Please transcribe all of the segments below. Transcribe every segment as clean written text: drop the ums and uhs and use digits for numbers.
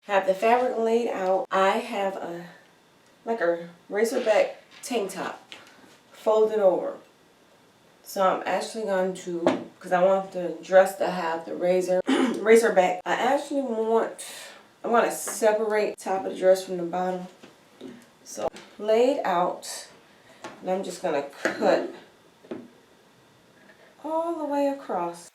Have the fabric laid out. I have a Racerback tank top folded over. So I'm actually going to, because I want the dress to have the Racerback. I'm going to separate top of the dress from the bottom. So laid out, and I'm just going to cut all the way across.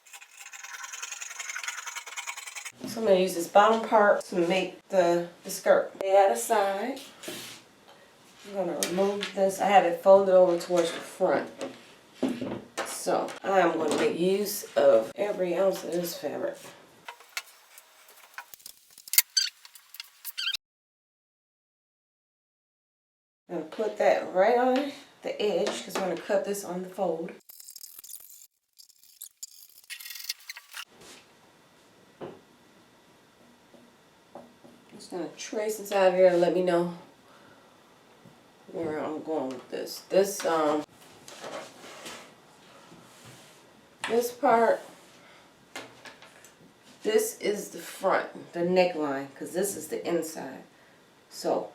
So I'm going to use this bottom part to make the skirt. Lay that aside. I'm going to remove this. I have it folded over towards the front. So I am going to make use of every ounce of this fabric. I'm going to put that right on the edge because I'm going to cut this on the fold. Just going to trace inside here and let me know where I'm going with this. This part, this is the front, the neckline, because this is the inside. So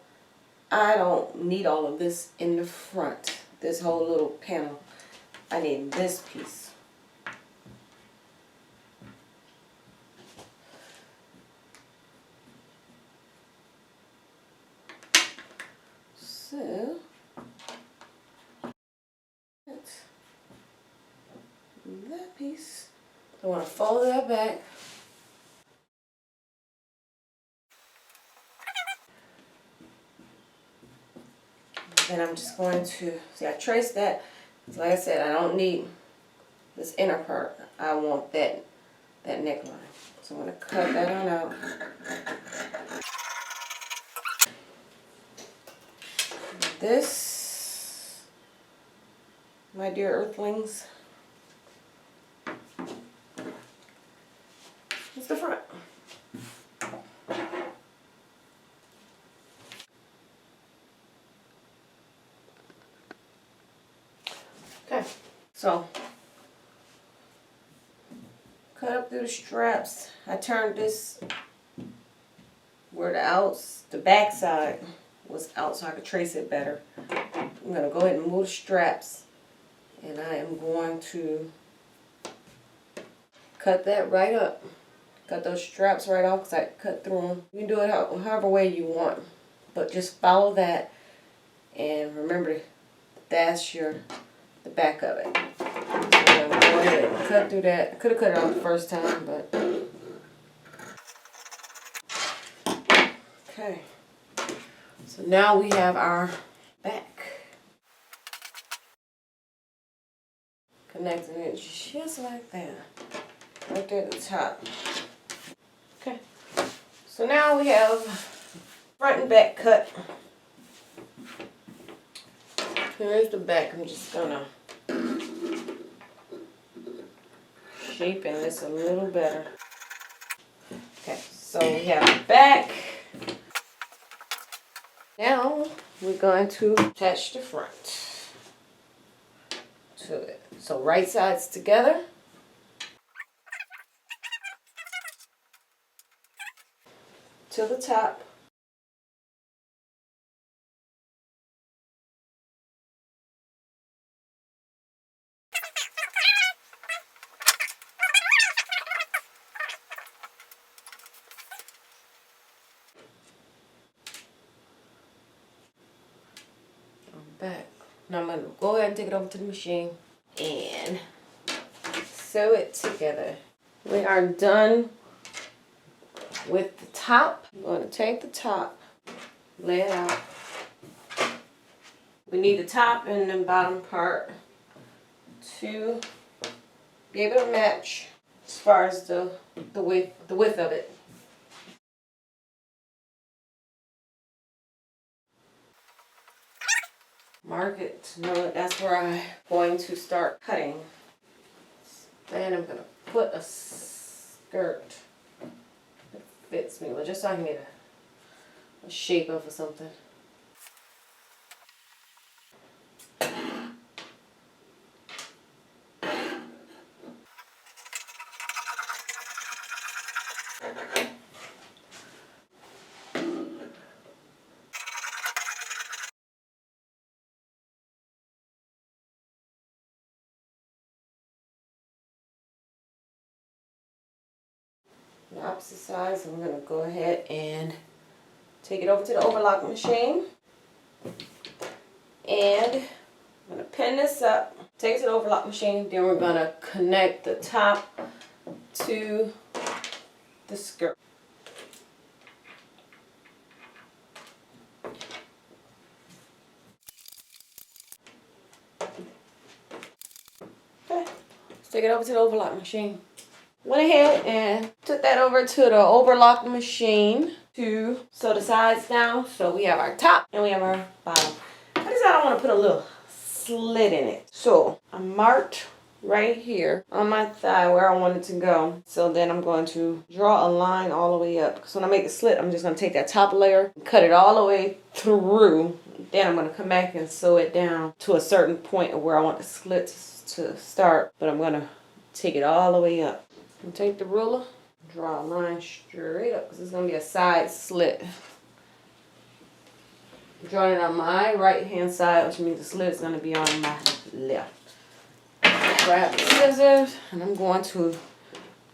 I don't need all of this in the front, this whole little panel. I need this piece. So that piece, I want to fold that back. Then I'm just going to, see, I traced that. So like I said, I don't need this inner part. I want that neckline. So I'm going to cut that on out. This, my dear earthlings, is the front. Okay, so cut up through the straps. I turned this where the back side was out so I could trace it better. I'm going to go ahead and move the straps, and I am going to cut that right up. Cut those straps right off because I cut through them. You can do it however way you want, but just follow that and remember that's the back of it. So I'm going to go ahead and cut through that. I could have cut it off the first time, but okay. So now we have our back. Connecting it just like that. Right there at the top. Okay. So now we have front and back cut. Here's the back. I'm just gonna shaping this a little better. Okay, so we have the back. Now we're going to attach the front to it. So right sides together. To the top. Back. Now I'm going to go ahead and take it over to the machine and sew it together. We are done with the top. I'm going to take the top, lay it out. We need the top and the bottom part to be able to match as far as the width of it. Mark it to know that that's where I'm going to start cutting. Then I'm going to put a skirt that fits me, just so I can get a shape of something. the opposite side. So I'm going to go ahead and take it over to the overlock machine. And I'm going to pin this up, take it to the overlock machine. Then we're going to connect the top to the skirt. Okay, let's take it over to the overlock machine. Went ahead and took that over to the overlock machine to sew the sides down. So we have our top and we have our bottom. I decided I want to put a little slit in it. So I marked right here on my thigh where I want it to go. So then I'm going to draw a line all the way up. Because when I make the slit, I'm just going to take that top layer, cut it all the way through. Then I'm going to come back and sew it down to a certain point of where I want the slit to start. But I'm going to take it all the way up. And take the ruler, draw a line straight up because it's going to be a side slit. Drawing it on my right hand side, which means the slit is going to be on my left. Grab the scissors and I'm going to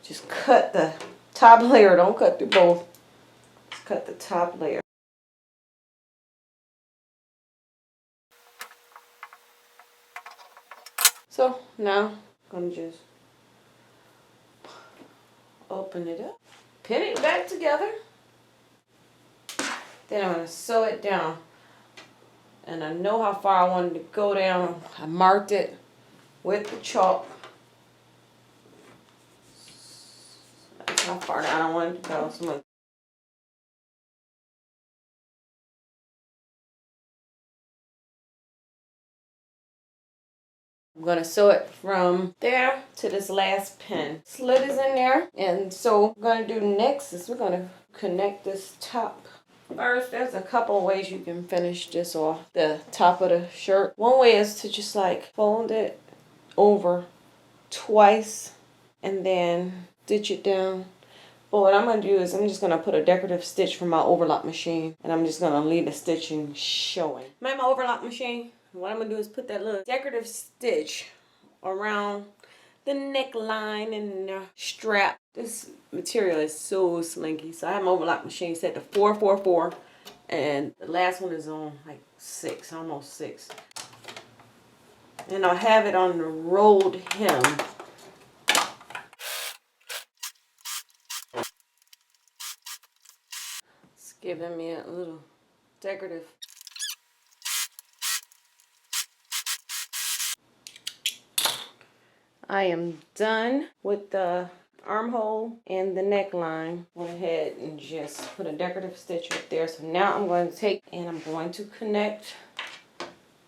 just cut the top layer. Don't cut through both. Just cut the top layer. So now I'm going to just open it up, pin it back together. Then I'm going to sew it down. And I know how far I wanted to go down. I marked it with the chalk. That's how far down I wanted to go. So I'm going to sew it from there to this last pin. Slit is in there. And so what we're going to do next is we're going to connect this top. First, there's a couple of ways you can finish this off the top of the shirt. One way is to just like fold it over twice and then stitch it down. But what I'm going to do is I'm just going to put a decorative stitch from my overlock machine and I'm just going to leave the stitching showing. My overlock machine, what I'm going to do is put that little decorative stitch around the neckline and the strap. This material is so slinky. So I have my overlock machine set to 444 and the last one is on like 6, almost 6. And I'll have it on the rolled hem. It's giving me a little decorative. I am done with the armhole and the neckline. Went ahead and just put a decorative stitch up there. So now I'm going to take and I'm going to connect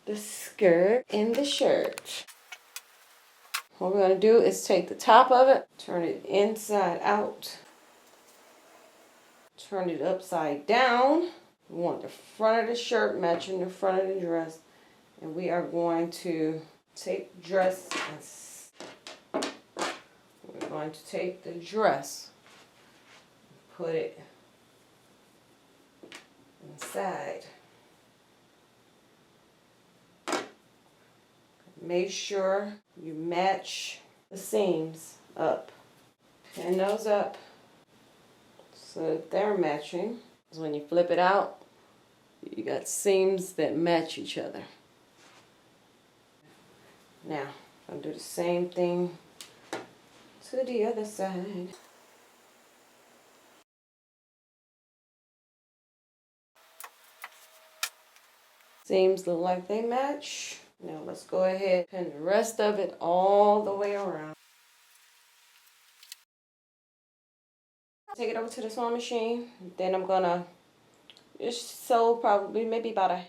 the skirt and the shirt. What we're going to do is take the top of it, turn it inside out, turn it upside down. We want the front of the shirt matching the front of the dress. And we are going to take the dress and we're going to take the dress, put it inside. Make sure you match the seams up. Pin those up so that they're matching. So when you flip it out, you got seams that match each other. Now, I'll do the same thing to the other side. Seams look like they match. Now let's go ahead and pin the rest of it all the way around. Take it over to the sewing machine. Then I'm gonna just sew probably maybe about a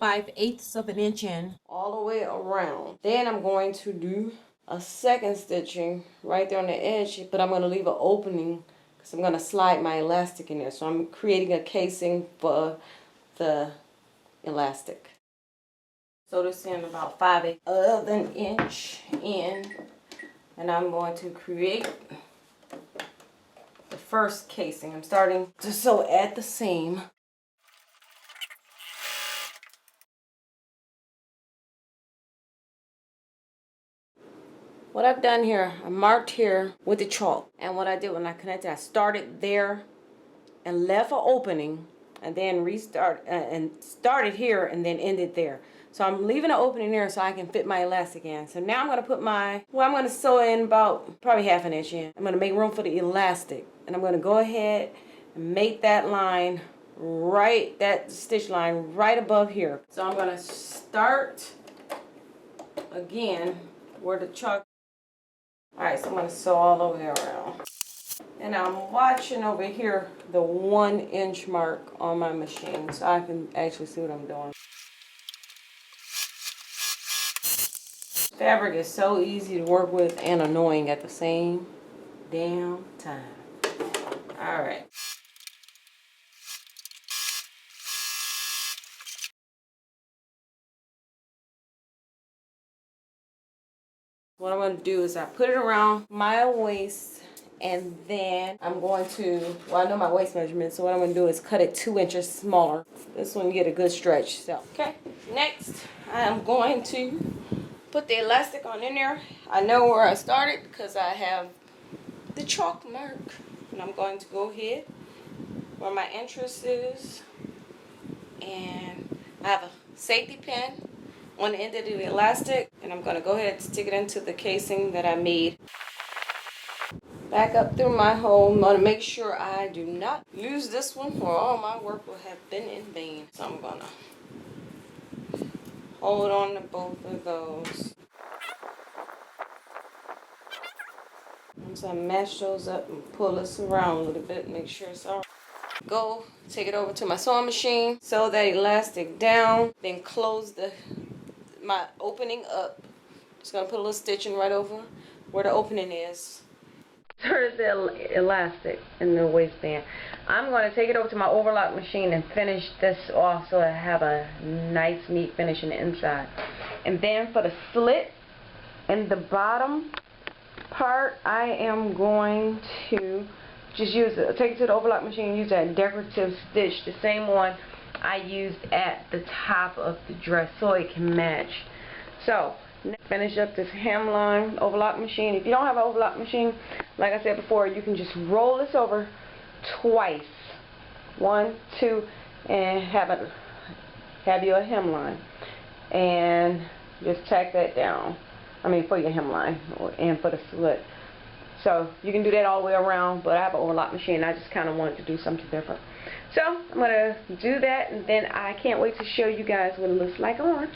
5/8 of an inch in all the way around. Then I'm going to do a second stitching right there on the edge, but I'm gonna leave an opening because I'm gonna slide my elastic in there. So I'm creating a casing for the elastic. So this in about 5/8 of an inch in, and I'm going to create the first casing. I'm starting to sew at the seam. what I've done here, I marked here with the chalk. And what I did when I connected, I started there and left an opening, and then restart and started here and then ended there. So I'm leaving an opening there so I can fit my elastic in. So now I'm going to put my, well, I'm going to sew in about probably half an inch in. I'm going to make room for the elastic. And I'm going to go ahead and make that line right, that stitch line right above here. So I'm going to start again where the chalk. Alright, so I'm going to sew all the way around. And I'm watching over here the 1 inch mark on my machine so I can actually see what I'm doing. Fabric is so easy to work with and annoying at the same damn time. Alright. What I'm going to do is I put it around my waist, and then I'm going to, well, I know my waist measurement, so what I'm going to do is cut it 2 inches smaller. This one you get a good stretch. So, okay. Next, I am going to put the elastic on in there. I know where I started because I have the chalk mark. And I'm going to go ahead where my entrance is. And I have a safety pin on the end of the elastic. And I'm going to go ahead and stick it into the casing that I made. Back up through my hole. I'm going to make sure I do not lose this one or all my work will have been in vain. So I'm going to hold on to both of those. Once I mash those up and pull this around a little bit, make sure it's all right. Go take it over to my sewing machine, sew that elastic down, then close my opening up. Just gonna put a little stitching right over where the opening is. Insert the elastic in the waistband. I'm going to take it over to my overlock machine and finish this off so I have a nice neat finish in the inside. And then for the slit in the bottom part, I am going to just use it, take it to the overlock machine and use that decorative stitch, the same one I used at the top of the dress so it can match. So finish up this hemline overlock machine. If you don't have an overlock machine, like I said before, you can just roll this over twice, 1, 2, and have your hemline, and just tack that down. I mean, for your hemline and for the slit. So you can do that all the way around, but I have an overlock machine. I just kind of wanted to do something different. So I'm going to do that, and then I can't wait to show you guys what it looks like on.